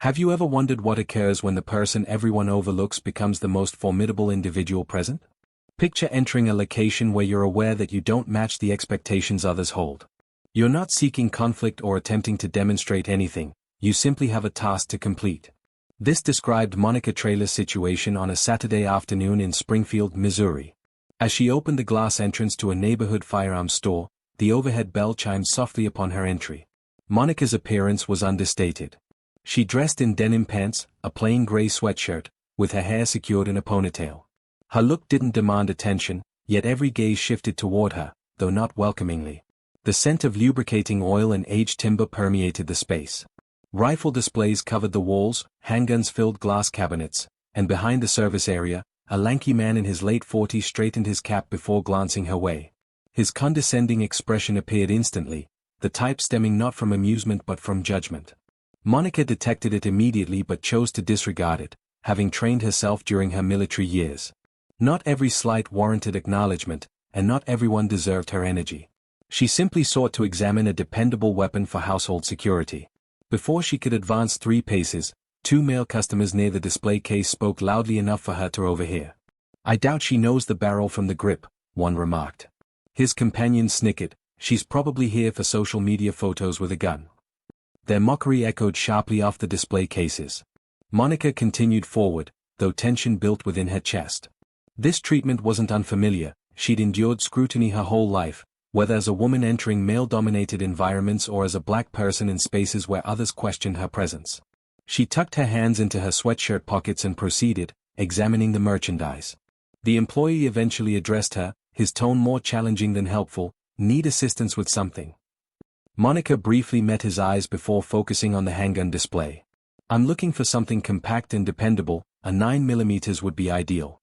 Have you ever wondered what occurs when the person everyone overlooks becomes the most formidable individual present? Picture entering a location where you're aware that you don't match the expectations others hold. You're not seeking conflict or attempting to demonstrate anything, you simply have a task to complete. This described Monica Traylor's situation on a Saturday afternoon in Springfield, Missouri. As she opened the glass entrance to a neighborhood firearms store, the overhead bell chimed softly upon her entry. Monica's appearance was understated. She dressed in denim pants, a plain gray sweatshirt, with her hair secured in a ponytail. Her look didn't demand attention, yet every gaze shifted toward her, though not welcomingly. The scent of lubricating oil and aged timber permeated the space. Rifle displays covered the walls, handguns filled glass cabinets, and behind the service area, a lanky man in his late 40s straightened his cap before glancing her way. His condescending expression appeared instantly, the type stemming not from amusement but from judgment. Monica detected it immediately but chose to disregard it, having trained herself during her military years. Not every slight warranted acknowledgement, and not everyone deserved her energy. She simply sought to examine a dependable weapon for household security. Before she could advance 3 paces, 2 male customers near the display case spoke loudly enough for her to overhear. "I doubt she knows the barrel from the grip," one remarked. His companion snickered, "She's probably here for social media photos with a gun." Their mockery echoed sharply off the display cases. Monica continued forward, though tension built within her chest. This treatment wasn't unfamiliar, she'd endured scrutiny her whole life, whether as a woman entering male-dominated environments or as a black person in spaces where others questioned her presence. She tucked her hands into her sweatshirt pockets and proceeded, examining the merchandise. The employee eventually addressed her, his tone more challenging than helpful. "Need assistance with something?" Monica briefly met his eyes before focusing on the handgun display. "I'm looking for something compact and dependable, a 9mm would be ideal."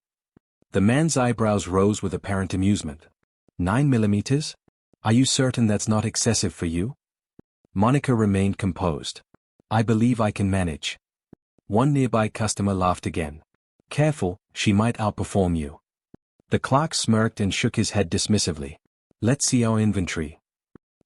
The man's eyebrows rose with apparent amusement. 9mm? Are you certain that's not excessive for you? Monica remained composed. "I believe I can manage." One nearby customer laughed again. "Careful, she might outperform you." The clerk smirked and shook his head dismissively. "Let's see our inventory."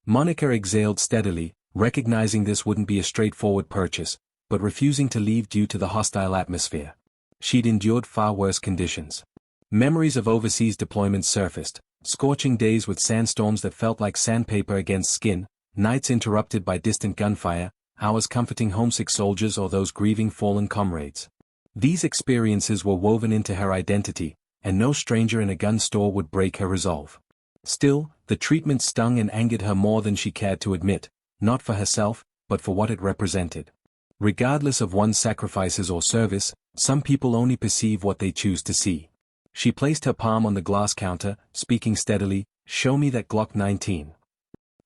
Monica exhaled steadily, recognizing this wouldn't be a straightforward purchase, but refusing to leave due to the hostile atmosphere. She'd endured far worse conditions. Memories of overseas deployments surfaced, scorching days with sandstorms that felt like sandpaper against skin, nights interrupted by distant gunfire, hours comforting homesick soldiers or those grieving fallen comrades. These experiences were woven into her identity, and no stranger in a gun store would break her resolve. Still, the treatment stung and angered her more than she cared to admit, not for herself, but for what it represented. Regardless of one's sacrifices or service, some people only perceive what they choose to see. She placed her palm on the glass counter, speaking steadily, "Show me that Glock 19.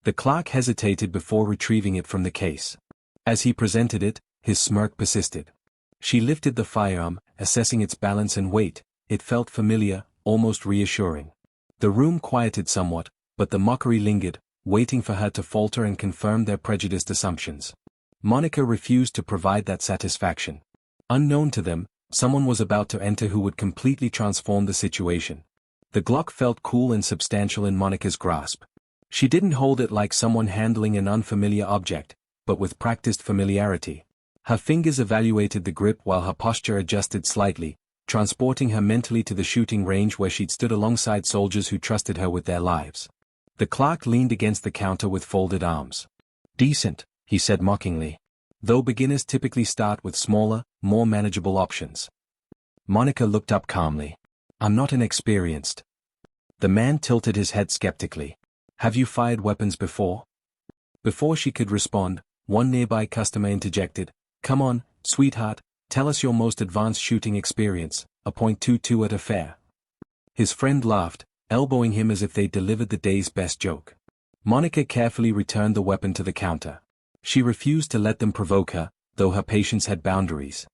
The clerk hesitated before retrieving it from the case. As he presented it, his smirk persisted. She lifted the firearm, assessing its balance and weight. It felt familiar, almost reassuring. The room quieted somewhat, but the mockery lingered, waiting for her to falter and confirm their prejudiced assumptions. Monica refused to provide that satisfaction. Unknown to them, someone was about to enter who would completely transform the situation. The Glock felt cool and substantial in Monica's grasp. She didn't hold it like someone handling an unfamiliar object, but with practiced familiarity. Her fingers evaluated the grip while her posture adjusted slightly, transporting her mentally to the shooting range where she'd stood alongside soldiers who trusted her with their lives. The clerk leaned against the counter with folded arms. "Decent," he said mockingly. "Though beginners typically start with smaller, more manageable options." Monica looked up calmly. "I'm not inexperienced." The man tilted his head skeptically. "Have you fired weapons before?" Before she could respond, one nearby customer interjected, "Come on, sweetheart, tell us your most advanced shooting experience, a .22 at a fair." His friend laughed, elbowing him as if they'd delivered the day's best joke. Monica carefully returned the weapon to the counter. She refused to let them provoke her, though her patience had boundaries.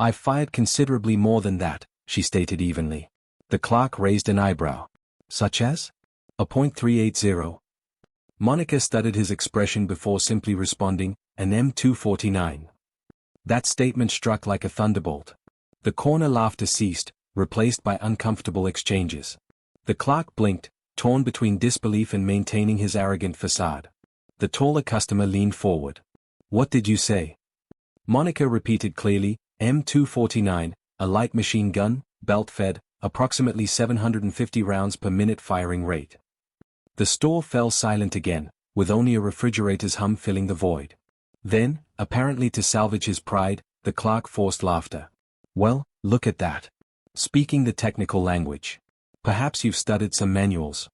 "I've fired considerably more than that," she stated evenly. The clerk raised an eyebrow. "Such as?" "A .380. Monica studied his expression before simply responding, "An M249. That statement struck like a thunderbolt. The corner laughter ceased, replaced by uncomfortable exchanges. The clerk blinked, torn between disbelief and maintaining his arrogant facade. The taller customer leaned forward. "What did you say?" Monica repeated clearly, M249, a light machine gun, belt-fed, approximately 750 rounds per minute firing rate. The store fell silent again, with only a refrigerator's hum filling the void. Then, apparently to salvage his pride, the clerk forced laughter. Well, look at that. Speaking the technical language. Perhaps you've studied some manuals.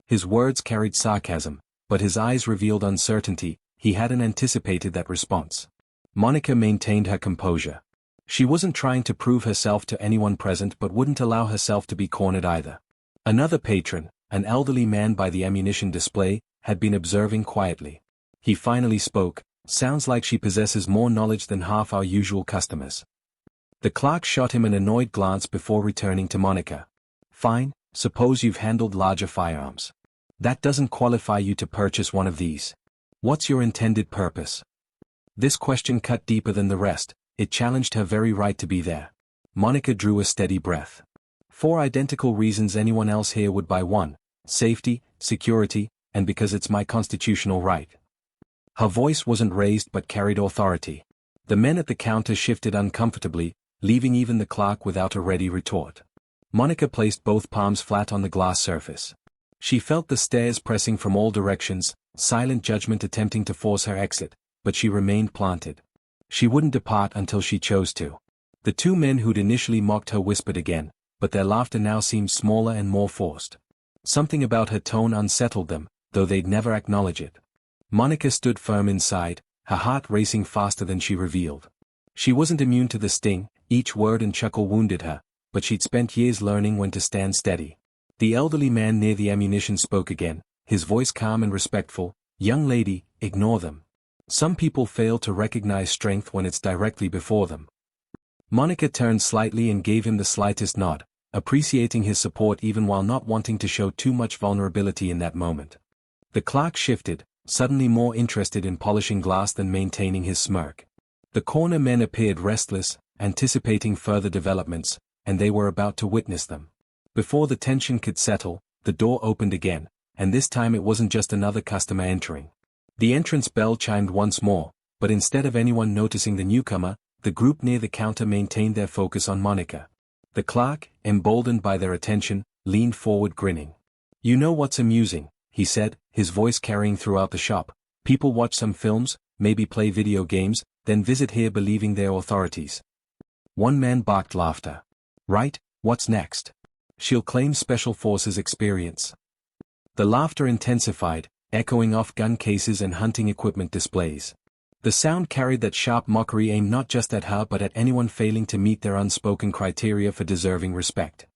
His words carried sarcasm, but his eyes revealed uncertainty. He hadn't anticipated that response. Monica maintained her composure. She wasn't trying to prove herself to anyone present but wouldn't allow herself to be cornered either. Another patron, an elderly man by the ammunition display, had been observing quietly. He finally spoke. Sounds like she possesses more knowledge than half our usual customers. The clerk shot him an annoyed glance before returning to Monica. Fine, suppose you've handled larger firearms. That doesn't qualify you to purchase one of these. What's your intended purpose? This question cut deeper than the rest. It challenged her very right to be there. Monica drew a steady breath. 4 identical reasons anyone else here would buy one: safety, security, and because it's my constitutional right. Her voice wasn't raised but carried authority. The men at the counter shifted uncomfortably, leaving even the clerk without a ready retort. Monica placed both palms flat on the glass surface. She felt the stares pressing from all directions, silent judgment attempting to force her exit, but she remained planted. She wouldn't depart until she chose to. The 2 men who'd initially mocked her whispered again, but their laughter now seemed smaller and more forced. Something about her tone unsettled them, though they'd never acknowledge it. Monica stood firm inside, her heart racing faster than she revealed. She wasn't immune to the sting. Each word and chuckle wounded her, but she'd spent years learning when to stand steady. The elderly man near the ammunition spoke again, his voice calm and respectful. Young lady, ignore them. Some people fail to recognize strength when it's directly before them. Monica turned slightly and gave him the slightest nod, appreciating his support even while not wanting to show too much vulnerability in that moment. The clerk shifted, suddenly more interested in polishing glass than maintaining his smirk. The corner men appeared restless, anticipating further developments, and they were about to witness them. Before the tension could settle, the door opened again, and this time it wasn't just another customer entering. The entrance bell chimed once more, but instead of anyone noticing the newcomer, the group near the counter maintained their focus on Monica. The clerk, emboldened by their attention, leaned forward grinning. You know what's amusing, he said, his voice carrying throughout the shop. People watch some films, maybe play video games, then visit here believing they're authorities. One man barked laughter. Right, what's next? She'll claim Special Forces experience. The laughter intensified, echoing off gun cases and hunting equipment displays. The sound carried that sharp mockery aimed not just at her but at anyone failing to meet their unspoken criteria for deserving respect.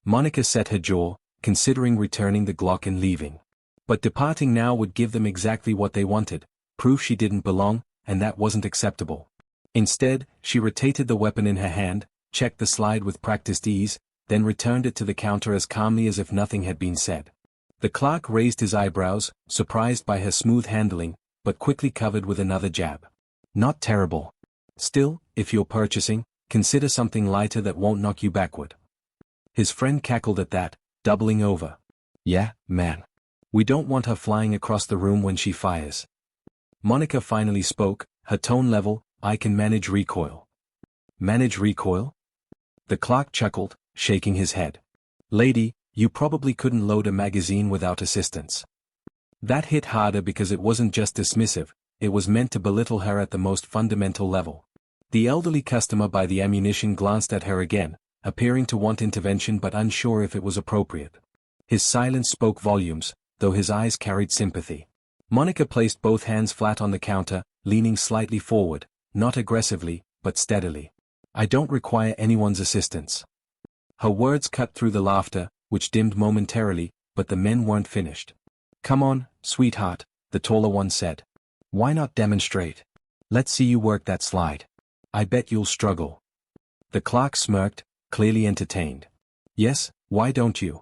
Monica set her jaw, considering returning the Glock and leaving. But departing now would give them exactly what they wanted, proof she didn't belong, and that wasn't acceptable. Instead, she rotated the weapon in her hand, checked the slide with practiced ease, then returned it to the counter as calmly as if nothing had been said. The clerk raised his eyebrows, surprised by her smooth handling, but quickly covered with another jab. Not terrible. Still, if you're purchasing, consider something lighter that won't knock you backward. His friend cackled at that, doubling over. Yeah, man. We don't want her flying across the room when she fires. Monica finally spoke, her tone level. I can manage recoil. Manage recoil? The clerk chuckled, shaking his head. Lady, you probably couldn't load a magazine without assistance. That hit harder because it wasn't just dismissive, it was meant to belittle her at the most fundamental level. The elderly customer by the ammunition glanced at her again, appearing to want intervention but unsure if it was appropriate. His silence spoke volumes, though his eyes carried sympathy. Monica placed both hands flat on the counter, leaning slightly forward, not aggressively, but steadily. I don't require anyone's assistance. Her words cut through the laughter, which dimmed momentarily, but the men weren't finished. Come on, sweetheart, the taller one said. Why not demonstrate? Let's see you work that slide. I bet you'll struggle. The clerk smirked, clearly entertained. Yes, why don't you?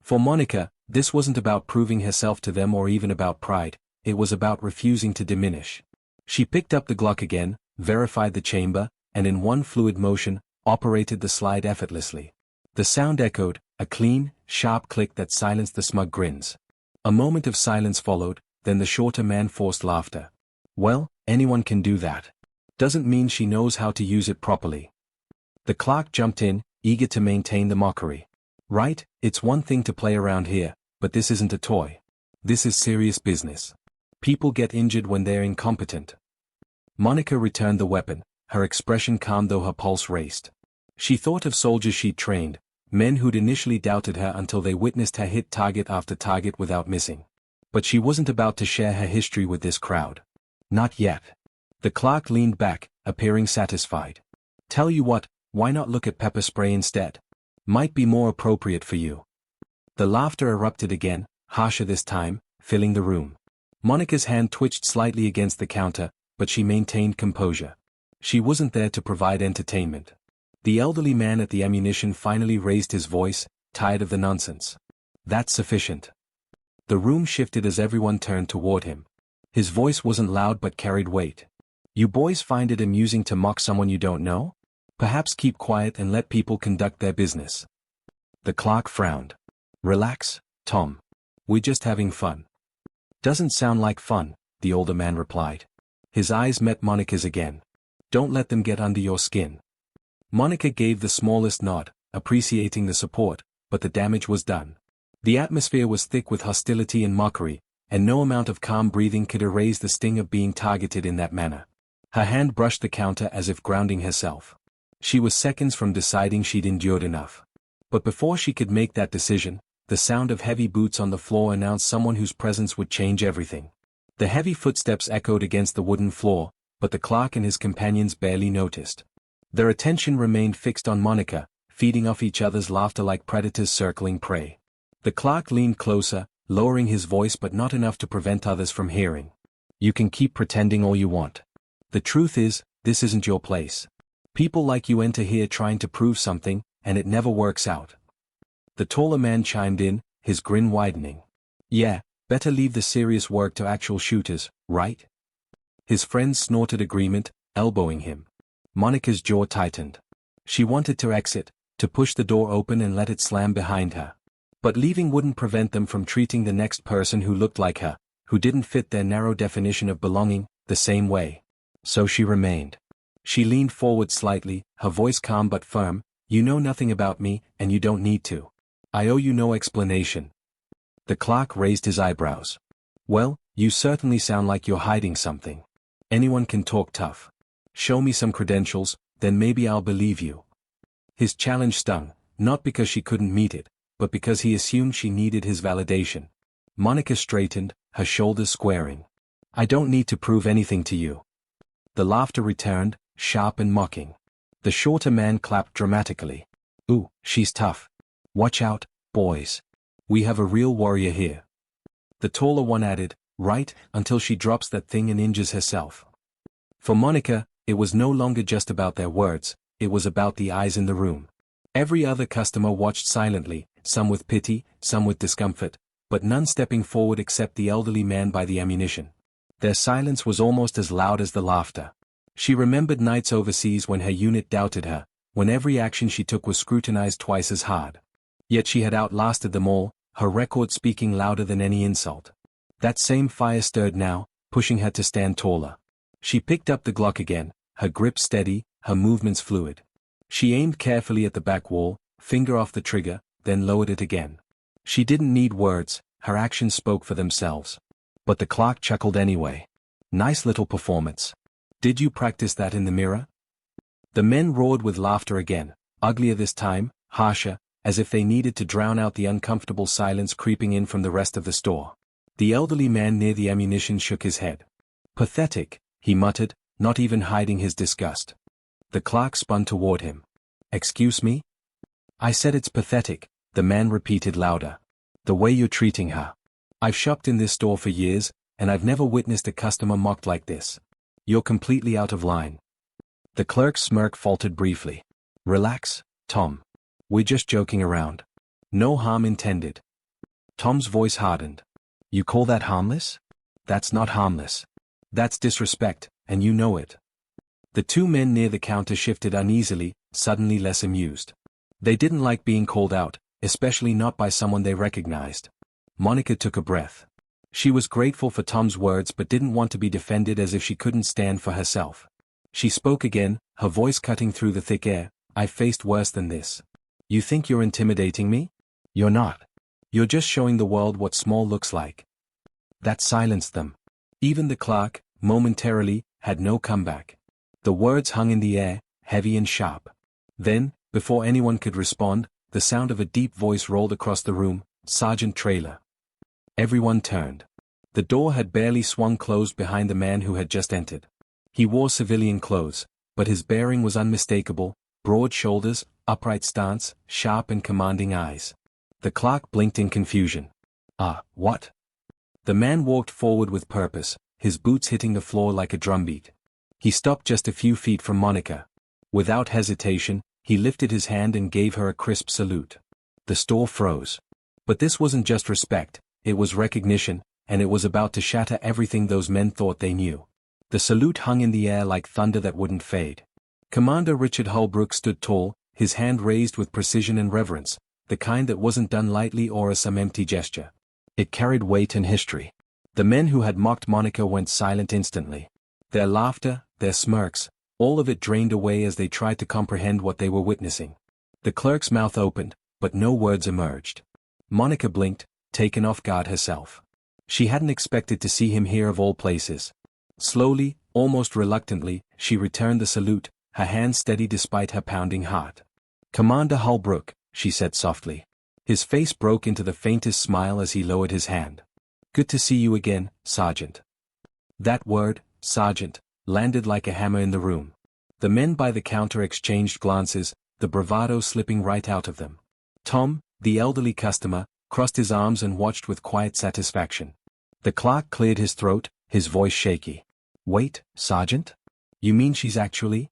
For Monica, this wasn't about proving herself to them or even about pride, it was about refusing to diminish. She picked up the Glock again, verified the chamber, and in one fluid motion, operated the slide effortlessly. The sound echoed, a clean, sharp click that silenced the smug grins. A moment of silence followed, then the shorter man forced laughter. Well, anyone can do that. doesn't mean she knows how to use it properly. The clerk jumped in, eager to maintain the mockery. Right, it's one thing to play around here, but this isn't a toy. This is serious business. People get injured when they're incompetent. Monica returned the weapon, her expression calm though her pulse raced. She thought of soldiers she'd trained, men who'd initially doubted her until they witnessed her hit target after target without missing. But she wasn't about to share her history with this crowd. Not yet. The clerk leaned back, appearing satisfied. Tell you what, why not look at pepper spray instead? Might be more appropriate for you. The laughter erupted again, harsher this time, filling the room. Monica's hand twitched slightly against the counter, but she maintained composure. She wasn't there to provide entertainment. The elderly man at the ammunition finally raised his voice, tired of the nonsense. That's sufficient. The room shifted as everyone turned toward him. His voice wasn't loud but carried weight. You boys find it amusing to mock someone you don't know? Perhaps keep quiet and let people conduct their business. The clerk frowned. Relax, Tom. We're just having fun. Doesn't sound like fun, the older man replied. His eyes met Monica's again. Don't let them get under your skin. Monica gave the smallest nod, appreciating the support, but the damage was done. The atmosphere was thick with hostility and mockery, and no amount of calm breathing could erase the sting of being targeted in that manner. Her hand brushed the counter as if grounding herself. She was seconds from deciding she'd endured enough. But before she could make that decision, the sound of heavy boots on the floor announced someone whose presence would change everything. The heavy footsteps echoed against the wooden floor, but the clerk and his companions barely noticed. Their attention remained fixed on Monica, feeding off each other's laughter like predators circling prey. The clerk leaned closer, lowering his voice but not enough to prevent others from hearing. You can keep pretending all you want. The truth is, this isn't your place. People like you enter here trying to prove something, and it never works out. The taller man chimed in, his grin widening. Yeah, better leave the serious work to actual shooters, right? His friends snorted agreement, elbowing him. Monica's jaw tightened. She wanted to exit, to push the door open and let it slam behind her. But leaving wouldn't prevent them from treating the next person who looked like her, who didn't fit their narrow definition of belonging, the same way. So she remained. She leaned forward slightly, her voice calm but firm. You know nothing about me, and you don't need to. I owe you no explanation. The clerk raised his eyebrows. Well, you certainly sound like you're hiding something. Anyone can talk tough. Show me some credentials, then maybe I'll believe you. His challenge stung, not because she couldn't meet it, but because he assumed she needed his validation. Monica straightened, her shoulders squaring. I don't need to prove anything to you. The laughter returned, sharp and mocking. The shorter man clapped dramatically. Ooh, she's tough. Watch out, boys. We have a real warrior here. The taller one added, right, until she drops that thing and injures herself. For Monica, it was no longer just about their words, it was about the eyes in the room. Every other customer watched silently, some with pity, some with discomfort, but none stepping forward except the elderly man by the ammunition. Their silence was almost as loud as the laughter. She remembered nights overseas when her unit doubted her, when every action she took was scrutinized twice as hard. Yet she had outlasted them all, her record speaking louder than any insult. That same fire stirred now, pushing her to stand taller. She picked up the Glock again, her grip steady, her movements fluid. She aimed carefully at the back wall, finger off the trigger, then lowered it again. She didn't need words, her actions spoke for themselves. But the clerk chuckled anyway. Nice little performance. Did you practice that in the mirror? The men roared with laughter again, uglier this time, harsher, as if they needed to drown out the uncomfortable silence creeping in from the rest of the store. The elderly man near the ammunition shook his head. Pathetic, he muttered, not even hiding his disgust. The clerk spun toward him. Excuse me? I said it's pathetic, the man repeated louder. The way you're treating her. I've shopped in this store for years, and I've never witnessed a customer mocked like this. You're completely out of line. The clerk's smirk faltered briefly. Relax, Tom. We're just joking around. No harm intended. Tom's voice hardened. You call that harmless? That's not harmless. That's disrespect, and you know it. The two men near the counter shifted uneasily, suddenly less amused. They didn't like being called out, especially not by someone they recognized. Monica took a breath. She was grateful for Tom's words but didn't want to be defended as if she couldn't stand for herself. She spoke again, her voice cutting through the thick air. "I've faced worse than this. You think you're intimidating me? You're not. You're just showing the world what small looks like." That silenced them. Even the clerk, momentarily, had no comeback. The words hung in the air, heavy and sharp. Then, before anyone could respond, the sound of a deep voice rolled across the room, "Sergeant Traylor." Everyone turned. The door had barely swung closed behind the man who had just entered. He wore civilian clothes, but his bearing was unmistakable: broad shoulders, upright stance, sharp and commanding eyes. The clerk blinked in confusion. What?" The man walked forward with purpose, his boots hitting the floor like a drumbeat. He stopped just a few feet from Monica. Without hesitation, he lifted his hand and gave her a crisp salute. The store froze. But this wasn't just respect, it was recognition, and it was about to shatter everything those men thought they knew. The salute hung in the air like thunder that wouldn't fade. Commander Richard Holbrook stood tall, his hand raised with precision and reverence, the kind that wasn't done lightly or as some empty gesture. It carried weight and history. The men who had mocked Monica went silent instantly. Their laughter, their smirks, all of it drained away as they tried to comprehend what they were witnessing. The clerk's mouth opened, but no words emerged. Monica blinked, taken off guard herself. She hadn't expected to see him here of all places. Slowly, almost reluctantly, she returned the salute, her hand steady despite her pounding heart. "Commander Holbrook," she said softly. His face broke into the faintest smile as he lowered his hand. "Good to see you again, Sergeant." That word, Sergeant, landed like a hammer in the room. The men by the counter exchanged glances, the bravado slipping right out of them. Tom, the elderly customer, crossed his arms and watched with quiet satisfaction. The clerk cleared his throat, his voice shaky. "Wait, Sergeant? You mean she's actually—"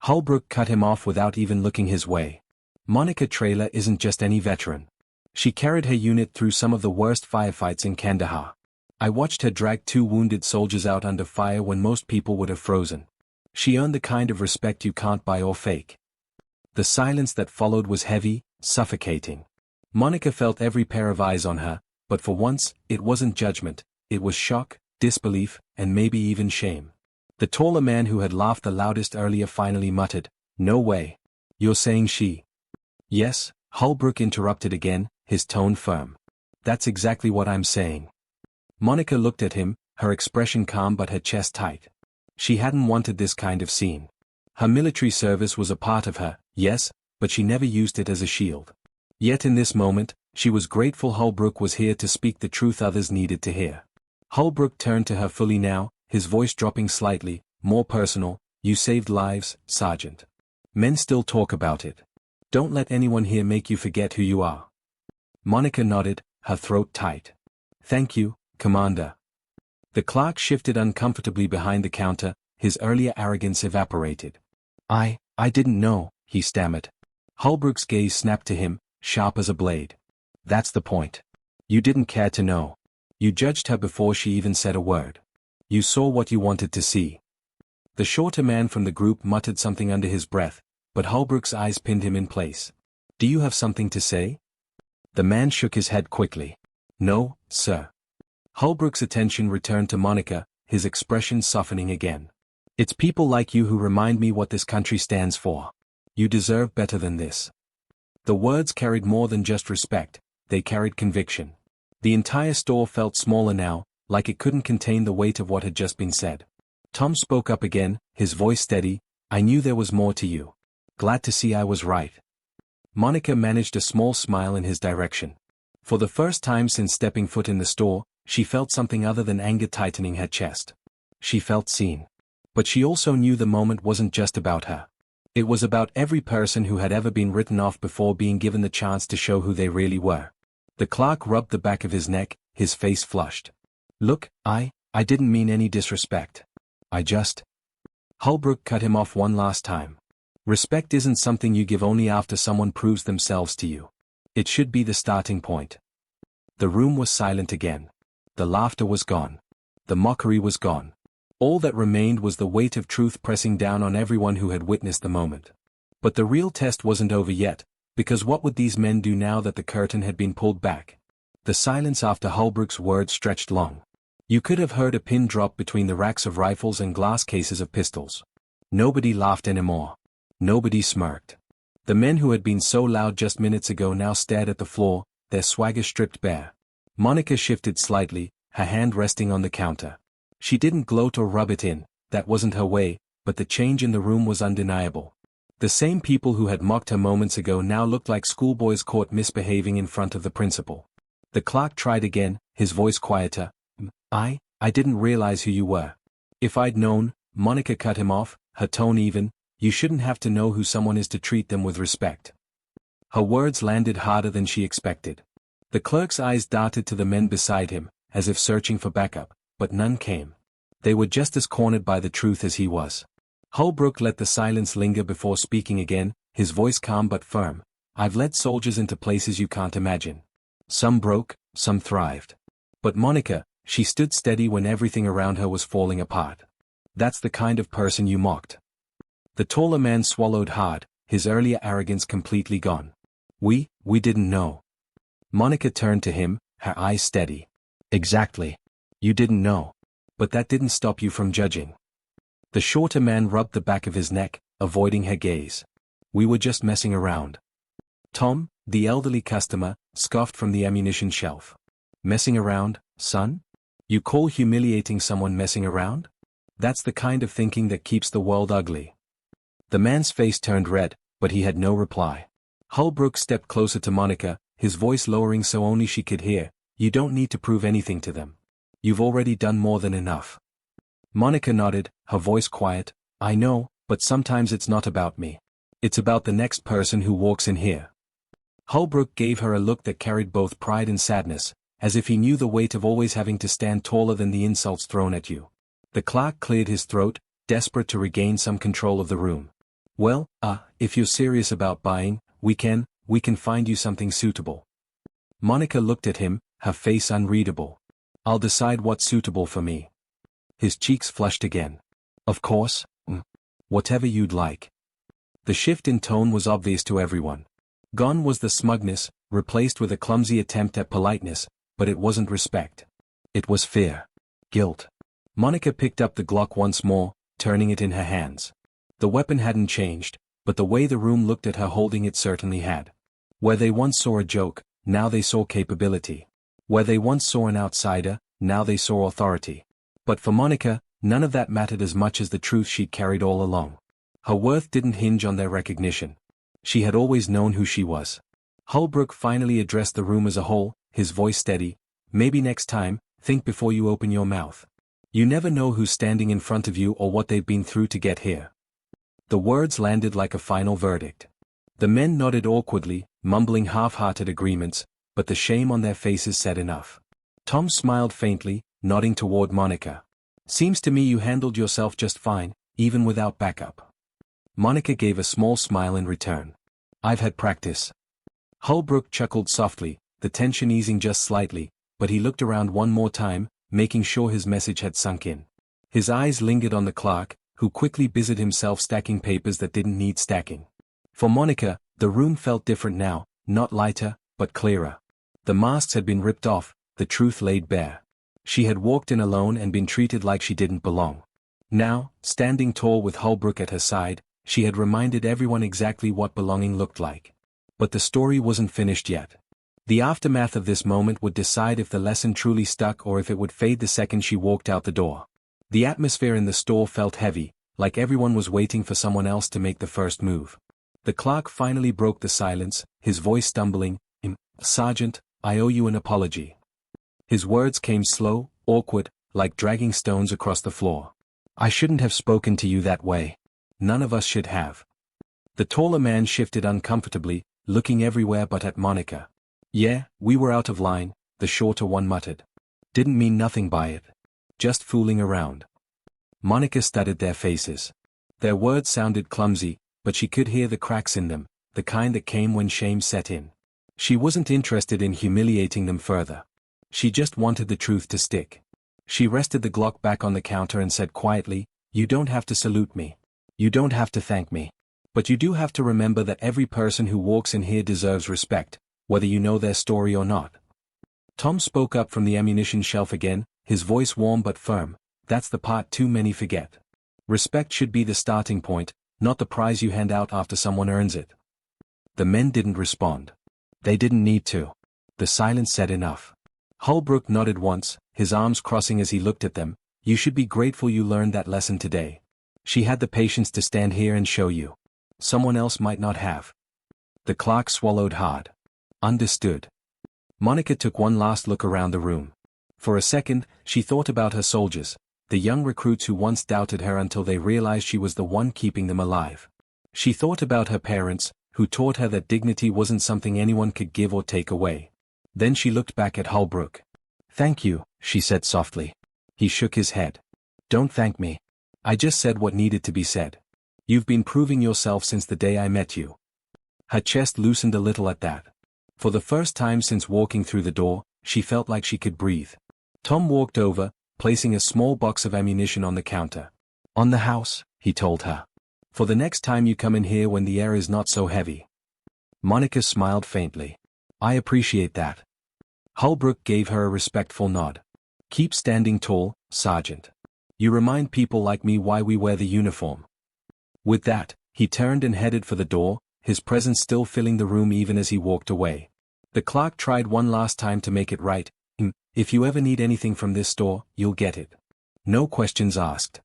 Holbrook cut him off without even looking his way. "Monica Traylor isn't just any veteran. She carried her unit through some of the worst firefights in Kandahar. I watched her drag 2 wounded soldiers out under fire when most people would have frozen. She earned the kind of respect you can't buy or fake." The silence that followed was heavy, suffocating. Monica felt every pair of eyes on her, but for once, it wasn't judgment, it was shock, disbelief, and maybe even shame. The taller man who had laughed the loudest earlier finally muttered, "No way. You're saying she—" "Yes," Holbrook interrupted again, his tone firm. "That's exactly what I'm saying." Monica looked at him, her expression calm but her chest tight. She hadn't wanted this kind of scene. Her military service was a part of her, yes, but she never used it as a shield. Yet in this moment, she was grateful Holbrook was here to speak the truth others needed to hear. Holbrook turned to her fully now, his voice dropping slightly, more personal. "You saved lives, Sergeant. Men still talk about it. Don't let anyone here make you forget who you are." Monica nodded, her throat tight. "Thank you, Commander." The clerk shifted uncomfortably behind the counter, his earlier arrogance evaporated. I didn't know," he stammered. Holbrook's gaze snapped to him, sharp as a blade. "That's the point. You didn't care to know. You judged her before she even said a word. You saw what you wanted to see." The shorter man from the group muttered something under his breath, but Holbrook's eyes pinned him in place. "Do you have something to say?" The man shook his head quickly. "No, sir." Holbrook's attention returned to Monica, his expression softening again. "It's people like you who remind me what this country stands for. You deserve better than this." The words carried more than just respect, they carried conviction. The entire store felt smaller now, like it couldn't contain the weight of what had just been said. Tom spoke up again, his voice steady. "I knew there was more to you. Glad to see I was right." Monica managed a small smile in his direction. For the first time since stepping foot in the store, she felt something other than anger tightening her chest. She felt seen. But she also knew the moment wasn't just about her. It was about every person who had ever been written off before being given the chance to show who they really were. The clerk rubbed the back of his neck, his face flushed. "Look, I didn't mean any disrespect. I just—" Holbrook cut him off one last time. "Respect isn't something you give only after someone proves themselves to you. It should be the starting point." The room was silent again. The laughter was gone. The mockery was gone. All that remained was the weight of truth pressing down on everyone who had witnessed the moment. But the real test wasn't over yet, because what would these men do now that the curtain had been pulled back? The silence after Holbrook's words stretched long. You could have heard a pin drop between the racks of rifles and glass cases of pistols. Nobody laughed anymore. Nobody smirked. The men who had been so loud just minutes ago now stared at the floor, their swagger stripped bare. Monica shifted slightly, her hand resting on the counter. She didn't gloat or rub it in, that wasn't her way, but the change in the room was undeniable. The same people who had mocked her moments ago now looked like schoolboys caught misbehaving in front of the principal. The clerk tried again, his voice quieter. I didn't realize who you were. If I'd known, Monica cut him off, her tone even, you shouldn't have to know who someone is to treat them with respect. Her words landed harder than she expected. The clerk's eyes darted to the men beside him, as if searching for backup, but none came. They were just as cornered by the truth as he was. Holbrook let the silence linger before speaking again, his voice calm but firm. I've led soldiers into places you can't imagine. Some broke, some thrived. But Monica, she stood steady when everything around her was falling apart. That's the kind of person you mocked. The taller man swallowed hard, his earlier arrogance completely gone. We didn't know. Monica turned to him, her eyes steady. Exactly. You didn't know. But that didn't stop you from judging. The shorter man rubbed the back of his neck, avoiding her gaze. We were just messing around. Tom, the elderly customer, scoffed from the ammunition shelf. Messing around, son? You call humiliating someone messing around? That's the kind of thinking that keeps the world ugly. The man's face turned red, but he had no reply. Holbrook stepped closer to Monica, his voice lowering so only she could hear. You don't need to prove anything to them. You've already done more than enough. Monica nodded, her voice quiet. I know, but sometimes it's not about me. It's about the next person who walks in here. Holbrook gave her a look that carried both pride and sadness, as if he knew the weight of always having to stand taller than the insults thrown at you. The clerk cleared his throat, desperate to regain some control of the room. Well, if you're serious about buying, we can find you something suitable. Monica looked at him, her face unreadable. I'll decide what's suitable for me. His cheeks flushed again. Of course, whatever you'd like. The shift in tone was obvious to everyone. Gone was the smugness, replaced with a clumsy attempt at politeness, but it wasn't respect. It was fear. Guilt. Monica picked up the Glock once more, turning it in her hands. The weapon hadn't changed, but the way the room looked at her holding it certainly had. Where they once saw a joke, now they saw capability. Where they once saw an outsider, now they saw authority. But for Monica, none of that mattered as much as the truth she'd carried all along. Her worth didn't hinge on their recognition. She had always known who she was. Holbrook finally addressed the room as a whole, his voice steady. Maybe next time, think before you open your mouth. You never know who's standing in front of you or what they've been through to get here. The words landed like a final verdict. The men nodded awkwardly, mumbling half-hearted agreements, but the shame on their faces said enough. Tom smiled faintly, nodding toward Monica. Seems to me you handled yourself just fine, even without backup. Monica gave a small smile in return. I've had practice. Holbrook chuckled softly, the tension easing just slightly, but he looked around one more time, making sure his message had sunk in. His eyes lingered on the clerk, who quickly busied himself stacking papers that didn't need stacking. For Monica, the room felt different now, not lighter, but clearer. The masks had been ripped off, the truth laid bare. She had walked in alone and been treated like she didn't belong. Now, standing tall with Holbrook at her side, she had reminded everyone exactly what belonging looked like. But the story wasn't finished yet. The aftermath of this moment would decide if the lesson truly stuck or if it would fade the second she walked out the door. The atmosphere in the store felt heavy, like everyone was waiting for someone else to make the first move. The clerk finally broke the silence, his voice stumbling. Sergeant, I owe you an apology. His words came slow, awkward, like dragging stones across the floor. I shouldn't have spoken to you that way. None of us should have. The taller man shifted uncomfortably, looking everywhere but at Monica. Yeah, we were out of line, the shorter one muttered. Didn't mean nothing by it. Just fooling around. Monica studied their faces. Their words sounded clumsy, but she could hear the cracks in them, the kind that came when shame set in. She wasn't interested in humiliating them further. She just wanted the truth to stick. She rested the Glock back on the counter and said quietly, You don't have to salute me. You don't have to thank me. But you do have to remember that every person who walks in here deserves respect, whether you know their story or not. Tom spoke up from the ammunition shelf again, his voice warm but firm. That's the part too many forget. Respect should be the starting point, not the prize you hand out after someone earns it. The men didn't respond. They didn't need to. The silence said enough. Holbrook nodded once, his arms crossing as he looked at them. You should be grateful you learned that lesson today. She had the patience to stand here and show you. Someone else might not have. The clerk swallowed hard. Understood. Monica took one last look around the room. For a second, she thought about her soldiers, the young recruits who once doubted her until they realized she was the one keeping them alive. She thought about her parents, who taught her that dignity wasn't something anyone could give or take away. Then she looked back at Holbrook. Thank you, she said softly. He shook his head. Don't thank me. I just said what needed to be said. You've been proving yourself since the day I met you. Her chest loosened a little at that. For the first time since walking through the door, she felt like she could breathe. Tom walked over, placing a small box of ammunition on the counter. On the house, he told her. For the next time you come in here when the air is not so heavy. Monica smiled faintly. I appreciate that. Holbrook gave her a respectful nod. Keep standing tall, Sergeant. You remind people like me why we wear the uniform. With that, he turned and headed for the door, his presence still filling the room even as he walked away. The clerk tried one last time to make it right. If you ever need anything from this store, you'll get it. No questions asked.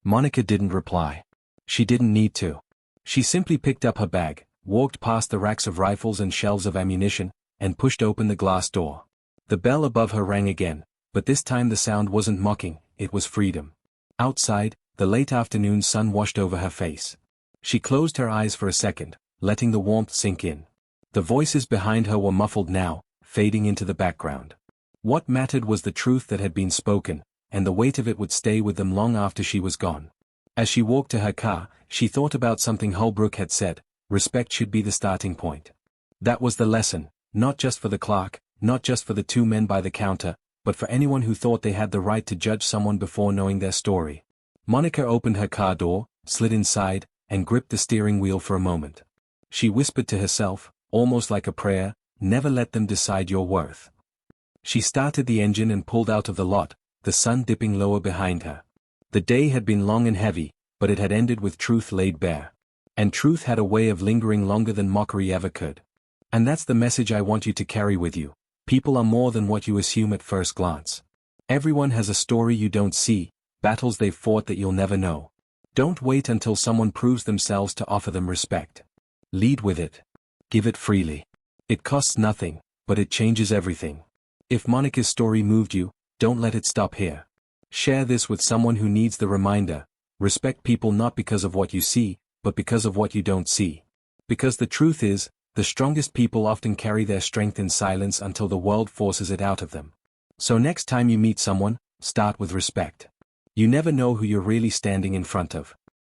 Monica didn't reply. She didn't need to. She simply picked up her bag, walked past the racks of rifles and shelves of ammunition, and pushed open the glass door. The bell above her rang again, but this time the sound wasn't mocking, it was freedom. Outside, the late afternoon sun washed over her face. She closed her eyes for a second, letting the warmth sink in. The voices behind her were muffled now, fading into the background. What mattered was the truth that had been spoken, and the weight of it would stay with them long after she was gone. As she walked to her car, she thought about something Holbrook had said: respect should be the starting point. That was the lesson, not just for the clerk, not just for the two men by the counter, but for anyone who thought they had the right to judge someone before knowing their story. Monica opened her car door, slid inside, and gripped the steering wheel for a moment. She whispered to herself, almost like a prayer, never let them decide your worth. She started the engine and pulled out of the lot, the sun dipping lower behind her. The day had been long and heavy, but it had ended with truth laid bare. And truth had a way of lingering longer than mockery ever could. And that's the message I want you to carry with you. People are more than what you assume at first glance. Everyone has a story you don't see, battles they've fought that you'll never know. Don't wait until someone proves themselves to offer them respect. Lead with it. Give it freely. It costs nothing, but it changes everything. If Monica's story moved you, don't let it stop here. Share this with someone who needs the reminder. Respect people not because of what you see, but because of what you don't see. Because the truth is, the strongest people often carry their strength in silence until the world forces it out of them. So next time you meet someone, start with respect. You never know who you're really standing in front of.